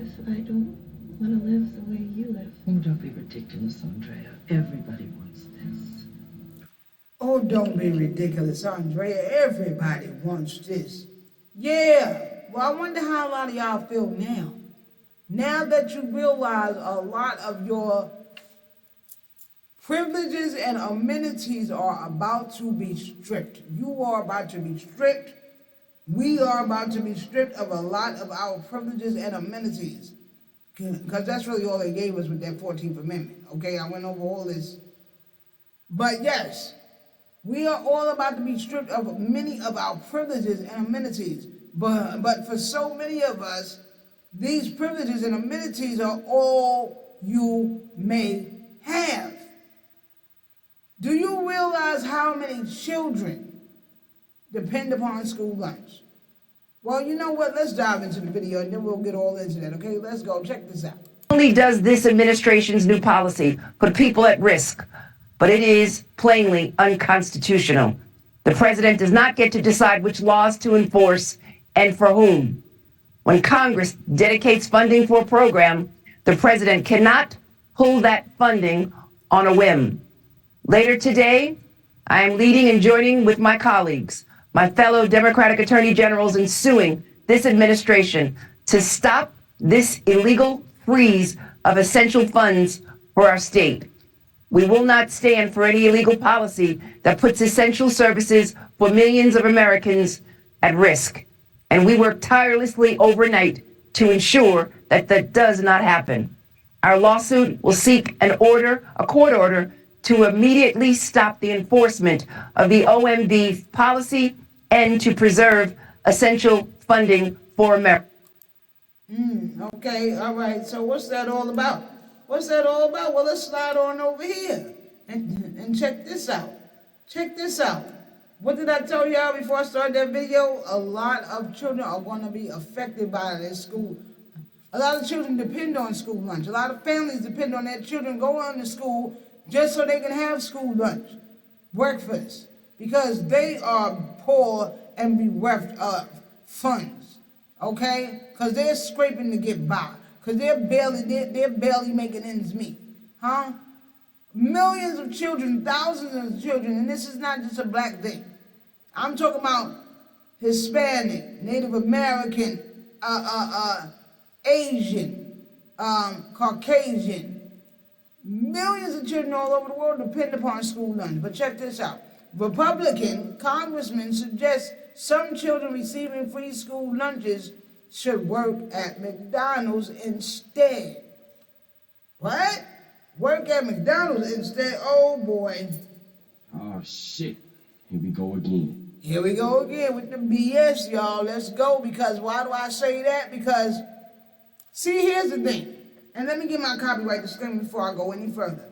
if I don't want to live the way you live? Oh, don't be ridiculous, Andrea. Everybody wants this. Oh, don't be ridiculous, Andrea. Everybody wants this. Yeah. Well, I wonder how a lot of y'all feel now. Now that you realize a lot of your privileges and amenities are about to be stripped. You are about to be stripped. We are about to be stripped of a lot of our privileges and amenities. Because that's really all they gave us with that 14th Amendment. Okay, I went over all this. But yes, we are all about to be stripped of many of our privileges and amenities. But for so many of us, these privileges and amenities are all you may have. Do you realize how many children depend upon school lunch? Well, you know what? Let's dive into the video and then we'll get all into that, okay? Let's go. Check this out. Not only does this administration's new policy put people at risk, but it is plainly unconstitutional. The president does not get to decide which laws to enforce and for whom. When Congress dedicates funding for a program, the president cannot pull that funding on a whim. Later today, I am leading and joining with my colleagues, my fellow Democratic attorney generals, in suing this administration to stop this illegal freeze of essential funds for our state. We will not stand for any illegal policy that puts essential services for millions of Americans at risk. And we work tirelessly overnight to ensure that that does not happen. Our lawsuit will seek a court order to immediately stop the enforcement of the OMB policy and to preserve essential funding for America. Okay, all right. So what's that all about? What's that all about? Well, let's slide on over here and check this out. Check this out. What did I tell y'all before I started that video? A lot of children are going to be affected by this school. A lot of children depend on school lunch. A lot of families depend on their children going to school just so they can have school lunch, breakfast, because they are poor and bereft of funds, okay? Because they're scraping to get by, because they're barely making ends meet, huh? Millions of children, thousands of children, and this is not just a black thing. I'm talking about Hispanic, Native American, Asian, Caucasian. Millions of children all over the world depend upon school lunch. But check this out. Republican congressmen suggest some children receiving free school lunches should work at McDonald's instead. What? Work at McDonald's instead? Oh boy. Oh shit. Here we go again. Here we go again with the BS, y'all. Let's go. Because why do I say that? Because, see, here's the thing. And let me get my copyright disclaimer before I go any further.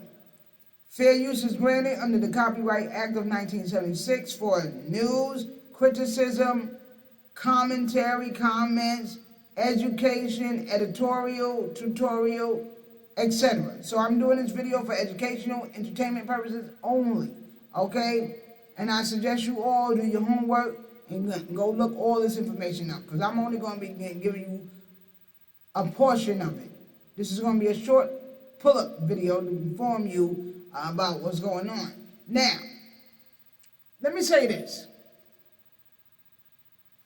Fair use is granted under the Copyright Act of 1976 for news, criticism, commentary, comments, education, editorial, tutorial, etc. So I'm doing this video for educational, entertainment purposes only, okay? And I suggest you all do your homework and go look all this information up, because I'm only going to be giving you a portion of it. This is going to be a short pull-up video to inform you about what's going on. Now, let me say this.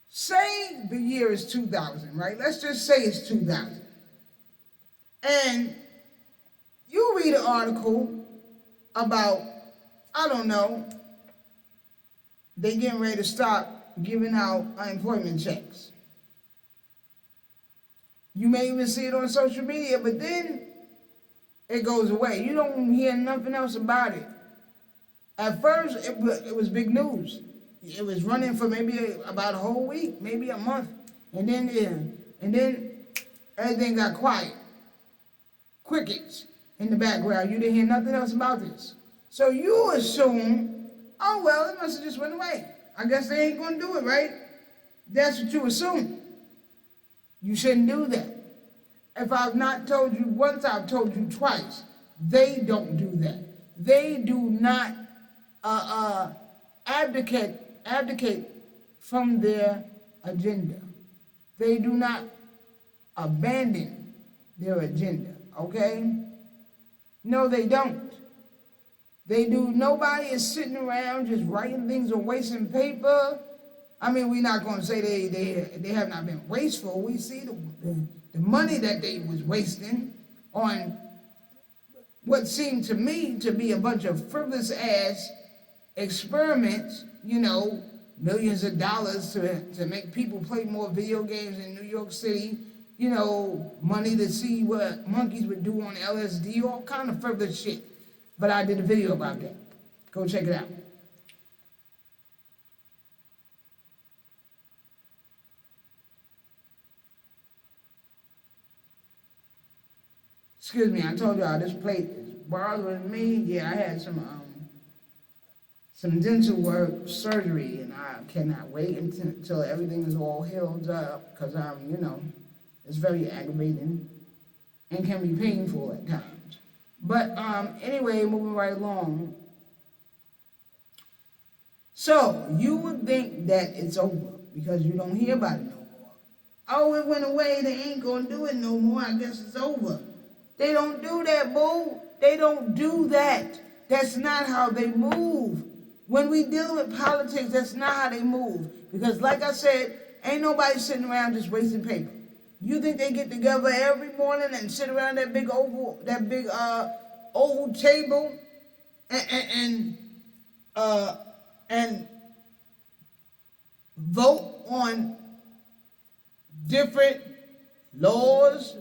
Say the year is 2000, right? Let's just say it's 2000. And you read an article about, I don't know, they getting ready to stop giving out unemployment checks. You may even see it on social media, but then it goes away. You don't hear nothing else about it. At first, it was big news. It was running for maybe about a whole week, maybe a month, and then everything got quiet. Crickets in the background. You didn't hear nothing else about this. So you assume, oh well, it must have just went away. I guess they ain't gonna do it, right? That's what you assume. You shouldn't do that. If I've not told you once, I've told you twice. They don't do that. They do not abdicate from their agenda. They do not abandon their agenda, okay? No, they don't. They do. Nobody is sitting around just writing things or wasting paper. I mean, we're not going to say they have not been wasteful. We see the money that they was wasting on what seemed to me to be a bunch of frivolous ass experiments, millions of dollars to make people play more video games in New York City, money to see what monkeys would do on LSD, all kind of frivolous shit. But I did a video about that. Go check it out. Excuse me, I told y'all this plate is bothering me. Yeah, I had some dental work surgery, and I cannot wait until everything is all healed up, because it's very aggravating and can be painful at times. But anyway, moving right along. So you would think that it's over because you don't hear about it no more. Oh, it went away, they ain't gonna do it no more, I guess it's over. They don't do that, boo. They don't do that. That's not how they move. When we deal with politics, that's not how they move. Because like I said, ain't nobody sitting around just wasting paper. You think they get together every morning and sit around that big oval table and vote on different laws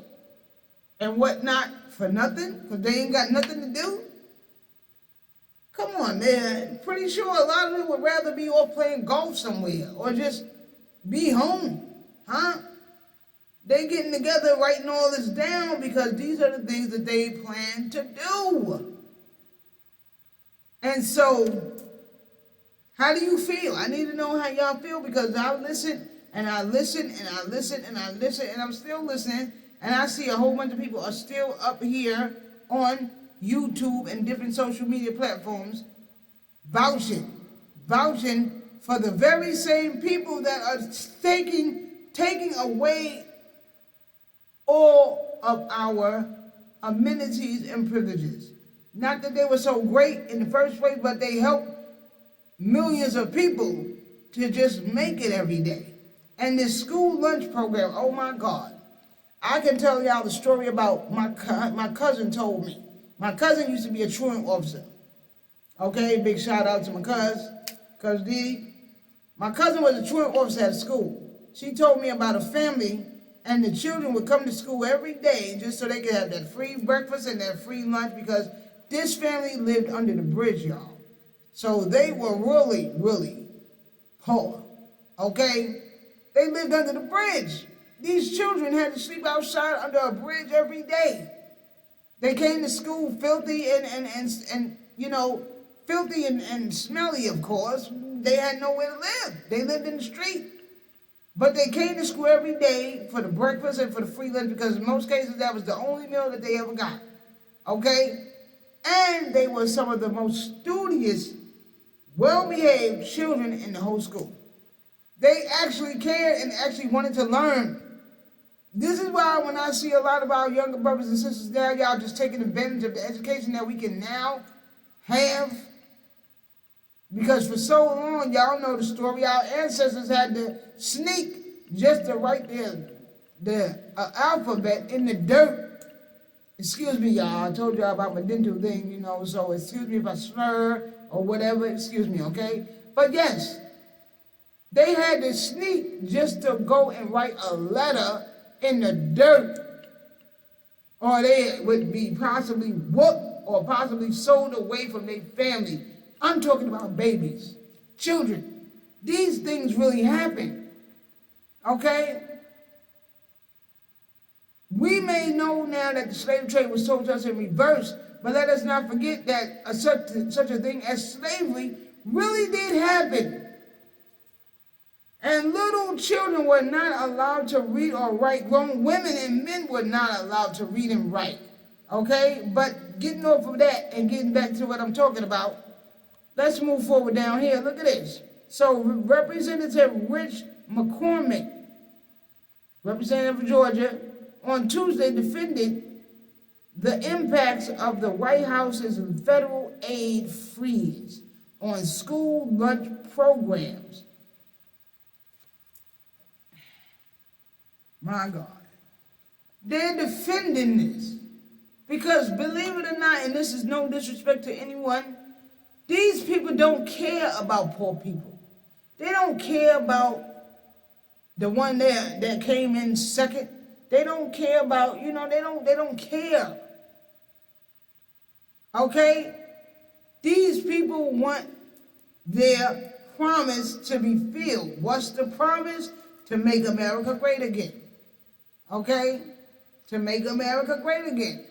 and whatnot for nothing? Because they ain't got nothing to do? Come on, man. Pretty sure a lot of them would rather be off playing golf somewhere or just be home, huh? They getting together writing all this down because these are the things that they plan to do. And so, how do you feel? I need to know how y'all feel, because I listen and I listen and I listen and I listen and I'm still listening, and I see a whole bunch of people are still up here on YouTube and different social media platforms vouching for the very same people that are taking away all of our amenities and privileges. Not that they were so great in the first place, but they helped millions of people to just make it every day. And this school lunch program, oh my God. I can tell y'all the story about my cousin told me. My cousin used to be a truant officer. Okay, big shout out to my cousin Dee. My cousin was a truant officer at school. She told me about a family, and the children would come to school every day just so they could have that free breakfast and that free lunch, because this family lived under the bridge, y'all. So they were really, really poor, okay? They lived under the bridge. These children had to sleep outside under a bridge every day. They came to school filthy and filthy and smelly, of course. They had nowhere to live. They lived in the street. But they came to school every day for the breakfast and for the free lunch, because in most cases that was the only meal that they ever got. Okay? And they were some of the most studious, well-behaved children in the whole school. They actually cared and actually wanted to learn. This is why when I see a lot of our younger brothers and sisters now, y'all just taking advantage of the education that we can now have. Because for so long, y'all know the story, our ancestors had to sneak just to write the alphabet in the dirt. Excuse me, y'all. I told y'all about my dental thing, so excuse me if I slur or whatever. Excuse me, okay? But yes, they had to sneak just to go and write a letter in the dirt, or they would be possibly whooped or possibly sold away from their family. I'm talking about babies, children. These things really happen, okay? We may know now that the slave trade was sold to us in reverse, but let us not forget that such a thing as slavery really did happen. And little children were not allowed to read or write. Grown women and men were not allowed to read and write. Okay? But getting off of that and getting back to what I'm talking about, let's move forward down here. Look at this. So Representative Rich McCormick, representative of Georgia, on Tuesday defended the impacts of the White House's federal aid freeze on school lunch programs. My God. They're defending this because, believe it or not, and this is no disrespect to anyone, these people don't care about poor people. They don't care about the one that came in second. They don't care about, they don't care. Okay? These people want their promise to be filled. What's the promise? To make America great again. Okay? To make America great again.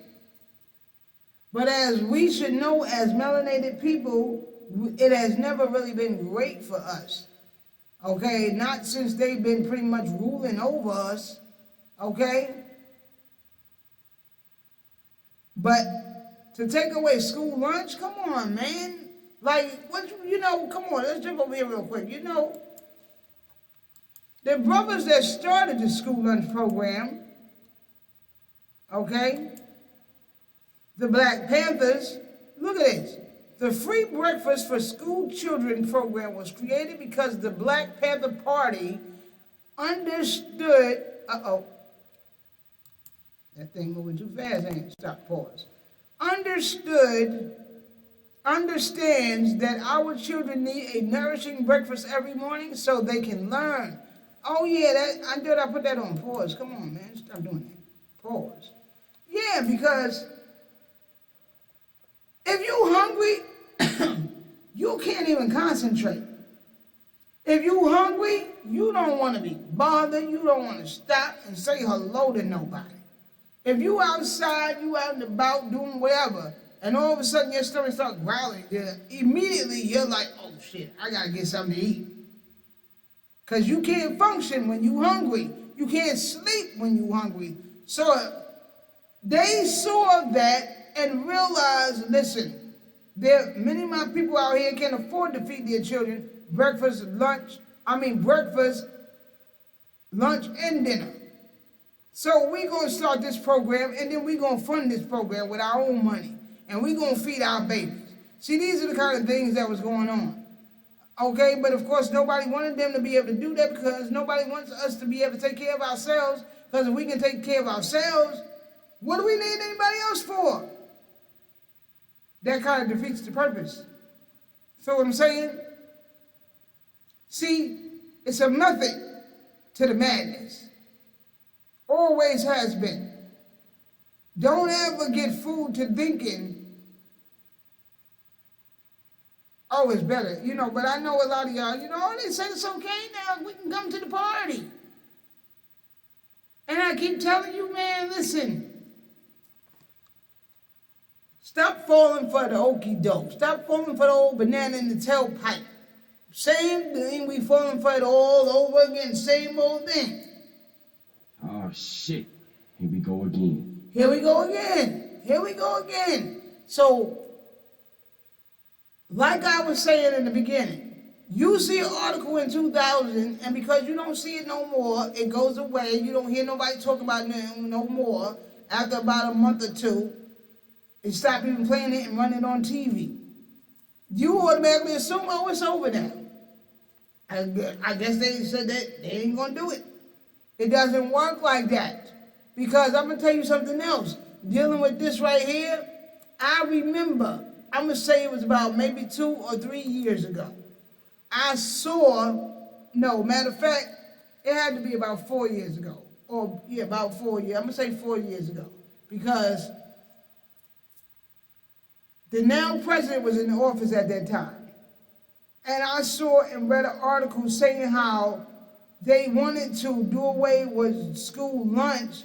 But as we should know, as melanated people, it has never really been great for us. Okay? Not since they've been pretty much ruling over us. Okay? But to take away school lunch, come on, man. Like, come on, let's jump over here real quick. The brothers that started the school lunch program, okay, the Black Panthers, look at this. The Free Breakfast for School Children program was created because the Black Panther Party understood, that thing moving too fast, ain't it? Stop, pause. Understands that our children need a nourishing breakfast every morning so they can learn. Oh yeah, I put that on pause. Come on, man, stop doing that. Pause. Yeah, because if you hungry, you can't even concentrate. If you hungry, you don't want to be bothered. You don't want to stop and say hello to nobody. If you outside, you out and about doing whatever, and all of a sudden your stomach starts growling, immediately you're like, oh shit, I gotta get something to eat. Because you can't function when you hungry. You can't sleep when you hungry. So they saw that and realized, listen, many of my people out here can't afford to feed their children breakfast, lunch, and dinner. So we're going to start this program, and then we're going to fund this program with our own money, and we're going to feed our babies. See, these are the kind of things that was going on. Okay, but of course, nobody wanted them to be able to do that because nobody wants us to be able to take care of ourselves, because if we can take care of ourselves, what do we need anybody else for? That kind of defeats the purpose. Feel what I'm saying? See, it's a method to the madness. Always has been. Don't ever get fooled to thinking, oh, it's better. But I know a lot of y'all, they said it's okay now. We can come to the party. And I keep telling you, man, listen. Stop falling for the okie doke. Stop falling for the old banana in the tailpipe. Same thing, we falling for it all over again. Same old thing. Oh, shit. Here we go again. Here we go again. Here we go again. So, like I was saying in the beginning, you see an article in 2000, and because you don't see it no more, it goes away. You don't hear nobody talk about it no more. After about a month or two, they stop even playing it and run it on TV. You automatically assume, oh, it's over now. I guess they said that they ain't going to do it. It doesn't work like that. Because I'm going to tell you something else. Dealing with this right here, I remember, I'm going to say it was about maybe 2 or 3 years ago. Matter of fact, it had to be about 4 years ago. About 4 years. I'm going to say 4 years ago. Because the now president was in the office at that time. And I saw and read an article saying how they wanted to do away with school lunch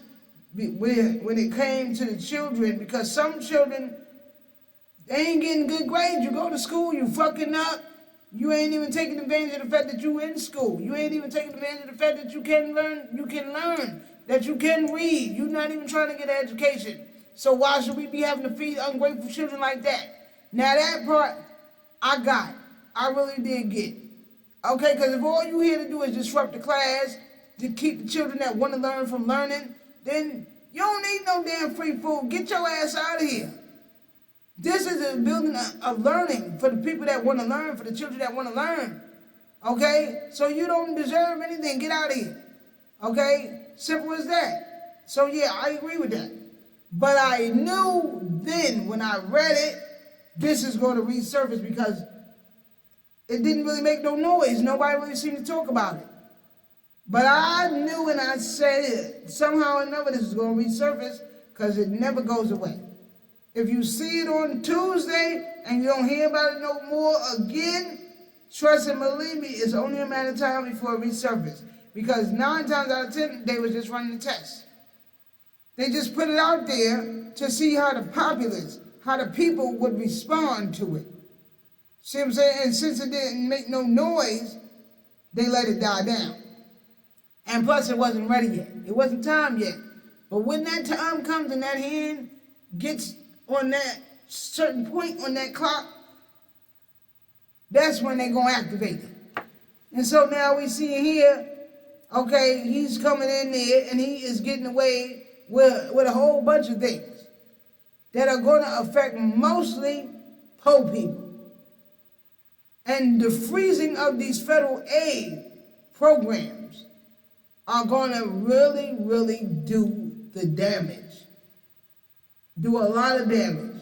when it came to the children, because some children, they ain't getting good grades. You go to school, you fucking up. You ain't even taking advantage of the fact that you in school. You ain't even taking advantage of the fact that you can learn, that you can read. You're not even trying to get an education. So why should we be having to feed ungrateful children like that? Now that part, I got. I really did get. Okay, because if all you here to do is disrupt the class, to keep the children that want to learn from learning, then You don't need no damn free food. Get your ass out of here. This is a building of learning for the people that want to learn, for the children that want to learn. Okay? So you don't deserve anything. Get out of here. Okay? Simple as that. So yeah, I agree with that. But I knew then when I read it, this is going to resurface because it didn't really make no noise. Nobody really seemed to talk about it. But I knew and I said it. Somehow or another this is going to resurface because it never goes away. If you see it on Tuesday and you don't hear about it no more again, trust and believe me, it's only a matter of time before it resurfaces. Because 9 times out of 10, they were just running the test. They just put it out there to see how the populace, how the people would respond to it. See what I'm saying? And since it didn't make no noise, they let it die down. And plus, it wasn't ready yet. It wasn't time yet. But when that time comes and that hand gets on that certain point on that clock, that's when they're going to activate it. And so now we see here, okay, he's coming in there and he is getting away with a whole bunch of things that are going to affect mostly poor people. And the freezing of these federal aid programs are going to really, really do the damage. Do a lot of damage.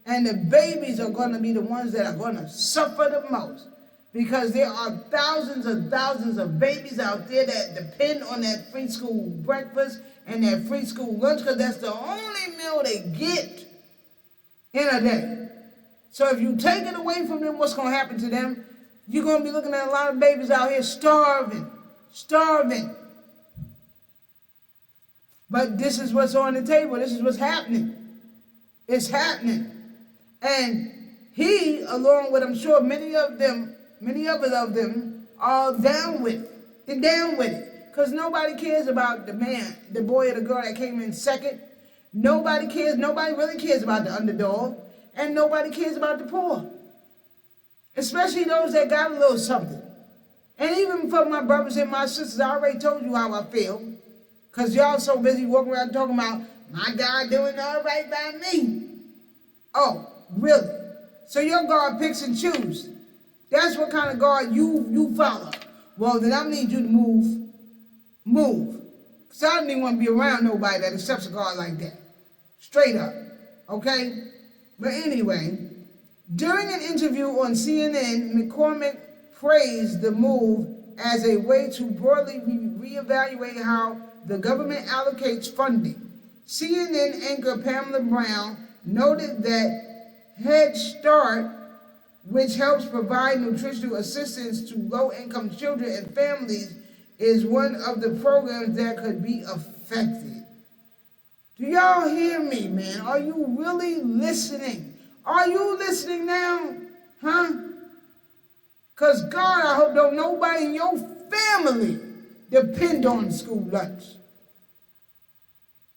And the babies are going to be the ones that are going to suffer the most. Because there are thousands of babies out there that depend on that free school breakfast and that free school lunch because that's the only meal they get in a day. So if you take it away from them, what's going to happen to them? You're going to be looking at a lot of babies out here starving. But this is what's on the table. This is what's happening. It's happening. And he, along with, I'm sure, many of them are down with it. They're down with it. Because nobody cares about the man, the boy or the girl that came in second. Nobody cares. Nobody really cares about the underdog. And nobody cares about the poor. Especially those that got a little something. And even for my brothers and my sisters, I already told you how I feel. Because y'all so busy walking around talking about, my God doing all right by me. Oh, really? So your God picks and chooses. That's what kind of God you follow. Well, then I need you to move. Because I don't even want to be around nobody that accepts a God like that. Straight up. Okay? But anyway, during an interview on CNN, McCormick praised the move as a way to broadly reevaluate how the government allocates funding. CNN anchor Pamela Brown noted that Head Start, which helps provide nutritional assistance to low-income children and families, is one of the programs that could be affected. Do y'all hear me, man? Are you really listening? Are you listening now? Huh? Because God, I hope don't nobody in your family depend on school lunch.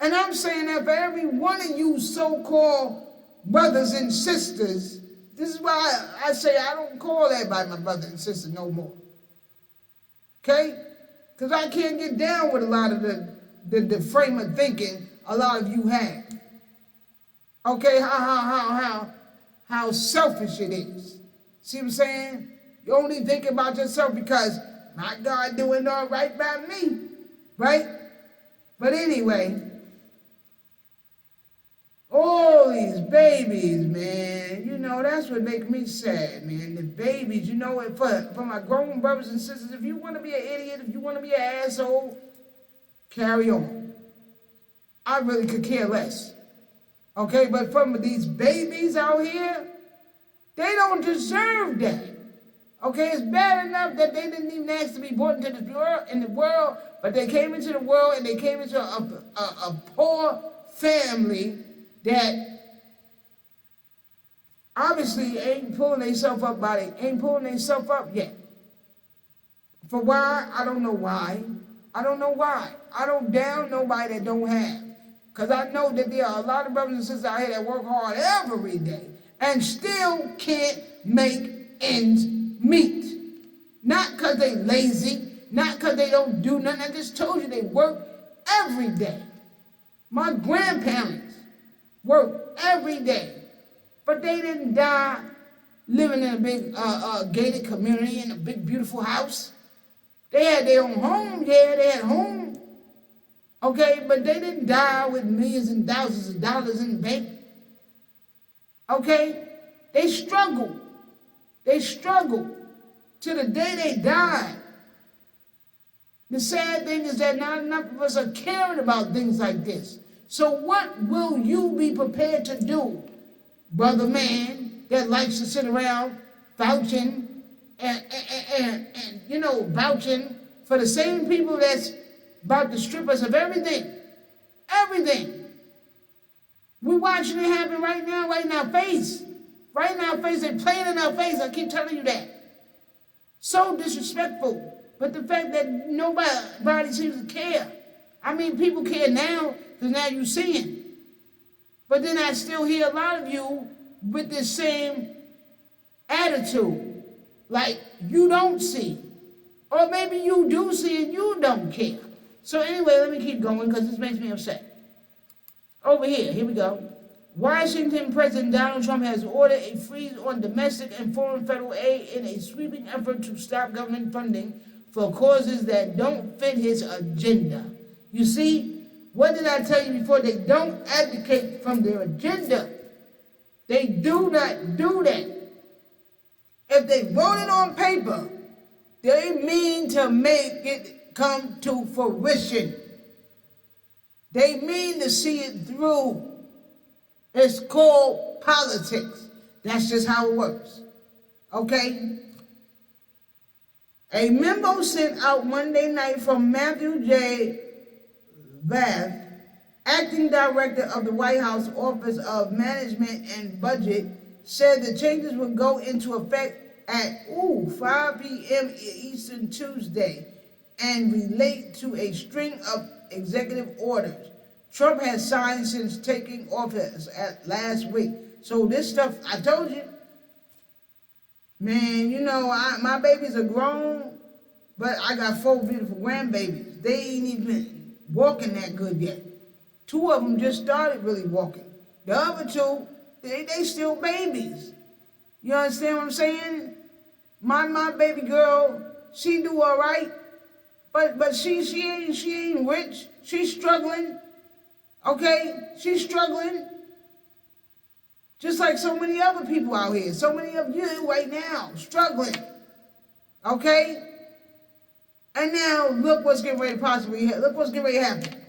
And I'm saying that for every one of you so-called brothers and sisters, this is why I say I don't call everybody my brother and sister no more. Okay? Because I can't get down with a lot of the frame of thinking a lot of you have. Okay? How selfish it is. See what I'm saying? You only think about yourself because my God doing all right by me. Right? But anyway, all these babies, man, you know, that's what makes me sad, man. The babies, you know, for my grown brothers and sisters, if you want to be an idiot, if you want to be an asshole, carry on. I really could care less. Okay, but from these babies out here, they don't deserve that. Okay, it's bad enough that they didn't even ask to be born into the world, but they came into the world and they came into a poor family that obviously ain't pulling themselves up yet. For why? I don't know why. I don't down nobody that don't have. Because I know that there are a lot of brothers and sisters out here that work hard every day and still can't make ends meet. Not because they lazy, not because they don't do nothing. I just told you they work every day. My grandparents worked every day, but they didn't die living in a big gated community in a big beautiful house. They had their own home, yeah, they had home. Okay, but they didn't die with millions and thousands of dollars in the bank. Okay? They struggled. They struggled to the day they died. The sad thing is that not enough of us are caring about things like this. So what will you be prepared to do, brother man, that likes to sit around vouching and vouching for the same people that's about to strip us of everything? Everything. We're watching it happen right now, right in our face. Right in our face. They're playing in our face. I keep telling you that. So disrespectful. But the fact that nobody seems to care. I mean, people care now because now you're seeing. But then I still hear a lot of you with this same attitude. Like you don't see. Or maybe you do see and you don't care. So anyway, let me keep going because this makes me upset. Over here we go. Washington President Donald Trump has ordered a freeze on domestic and foreign federal aid in a sweeping effort to stop government funding for causes that don't fit his agenda. You see, what did I tell you before? They don't advocate from their agenda. They do not do that. If they vote it on paper, they mean to make it come to fruition. They mean to see it through. It's called politics. That's just how it works. Okay? A memo sent out Monday night from Matthew J. Vath, acting director of the White House Office of Management and Budget, said the changes would go into effect at 5 p.m. Eastern Tuesday and relate to a string of executive orders Trump has signed since taking office last week. So this stuff, I told you, man, my babies are grown, but I got 4 beautiful grandbabies. They ain't even walking that good yet. 2 of them just started really walking. The other 2, they still babies. You understand what I'm saying? My baby girl, she do all right, but she ain't rich. She's struggling. Okay, she's struggling. Just like so many other people out here, so many of you right now struggling. Okay, and now look what's getting ready to happen.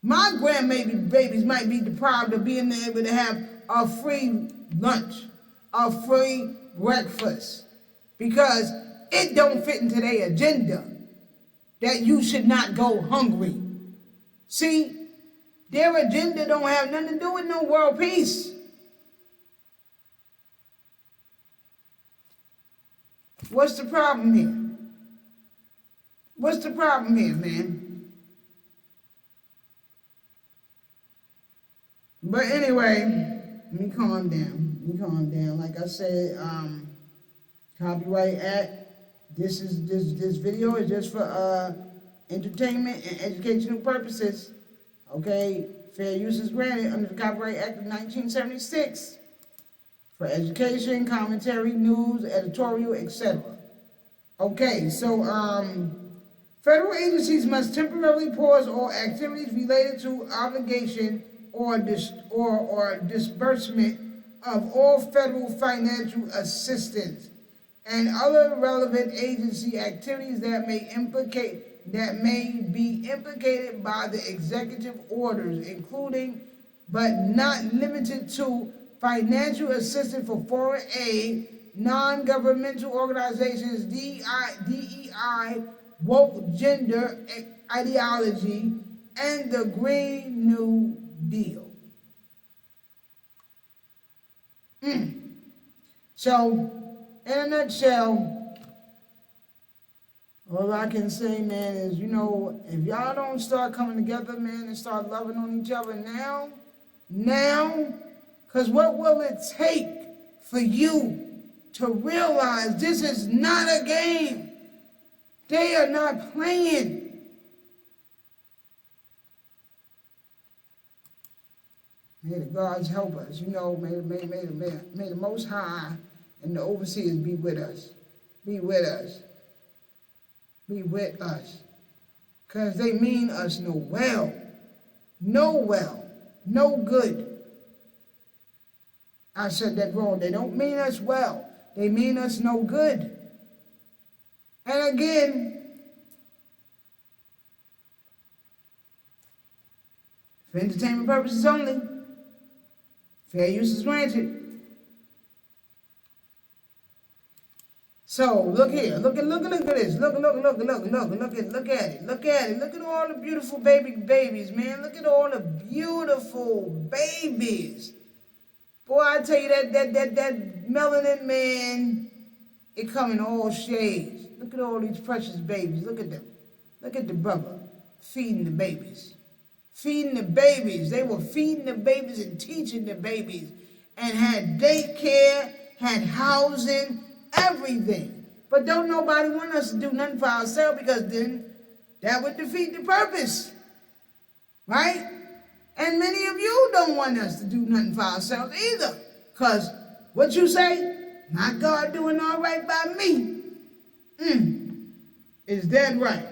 My grandbabies might be deprived of being able to have a free lunch, a free breakfast, because it don't fit into their agenda that you should not go hungry. See, their agenda don't have nothing to do with no world peace. What's the problem here? What's the problem here, man? But anyway, let me calm down. Like I said, Copyright Act. This video is just for entertainment and educational purposes. Okay, fair use is granted under the Copyright Act of 1976 for education, commentary, news, editorial, etc. Okay, so federal agencies must temporarily pause all activities related to obligation or disbursement of all federal financial assistance and other relevant agency activities that may be implicated by the executive orders, including but not limited to financial assistance for foreign aid, non-governmental organizations, DEI, woke gender ideology, and the Green New Deal. So, in a nutshell, all I can say, man, is, if y'all don't start coming together, man, and start loving on each other now, because what will it take for you to realize this is not a game? They are not playing. May the gods help us. May the Most High and the overseers be with us. Be with us. Be with us. Because they mean us no well. No good. I said that wrong. They don't mean us well. They mean us no good. And again, for entertainment purposes only, fair use is granted. So look here, look at this, look at it. Look at all the beautiful babies, man. Look at all the beautiful babies. Boy, I tell you that melanin, man, it come in all shades. Look at all these precious babies. Look at them. Look at the brother feeding the babies. Feeding the babies. They were feeding the babies and teaching the babies and had daycare, had housing, everything. But don't nobody want us to do nothing for ourselves, because then that would defeat the purpose. Right? And many of you don't want us to do nothing for ourselves either. Because what you say, my God doing all right by me, is dead right.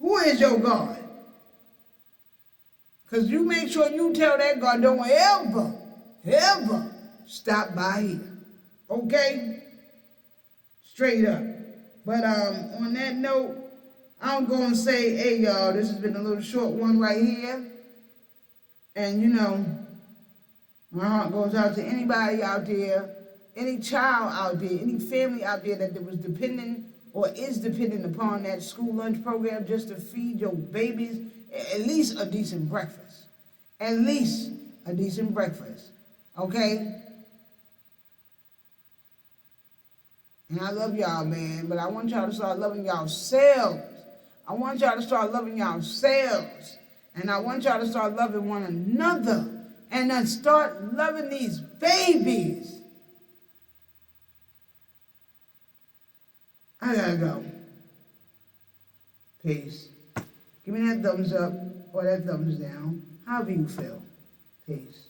Who is your God? Because you make sure you tell that God, don't ever stop by here. Okay? Straight up. But on that note, I'm going to say, hey, y'all, this has been a little short one right here. And, my heart goes out to anybody out there, any child out there, any family out there that was dependent or is dependent upon that school lunch program just to feed your babies at least a decent breakfast. At least a decent breakfast. Okay? And I love y'all, man, but I want y'all to start loving yourselves. I want y'all to start loving yourselves. And I want y'all to start loving one another. And then start loving these babies. I gotta go. Peace. Give me that thumbs up or that thumbs down. However you feel. Peace.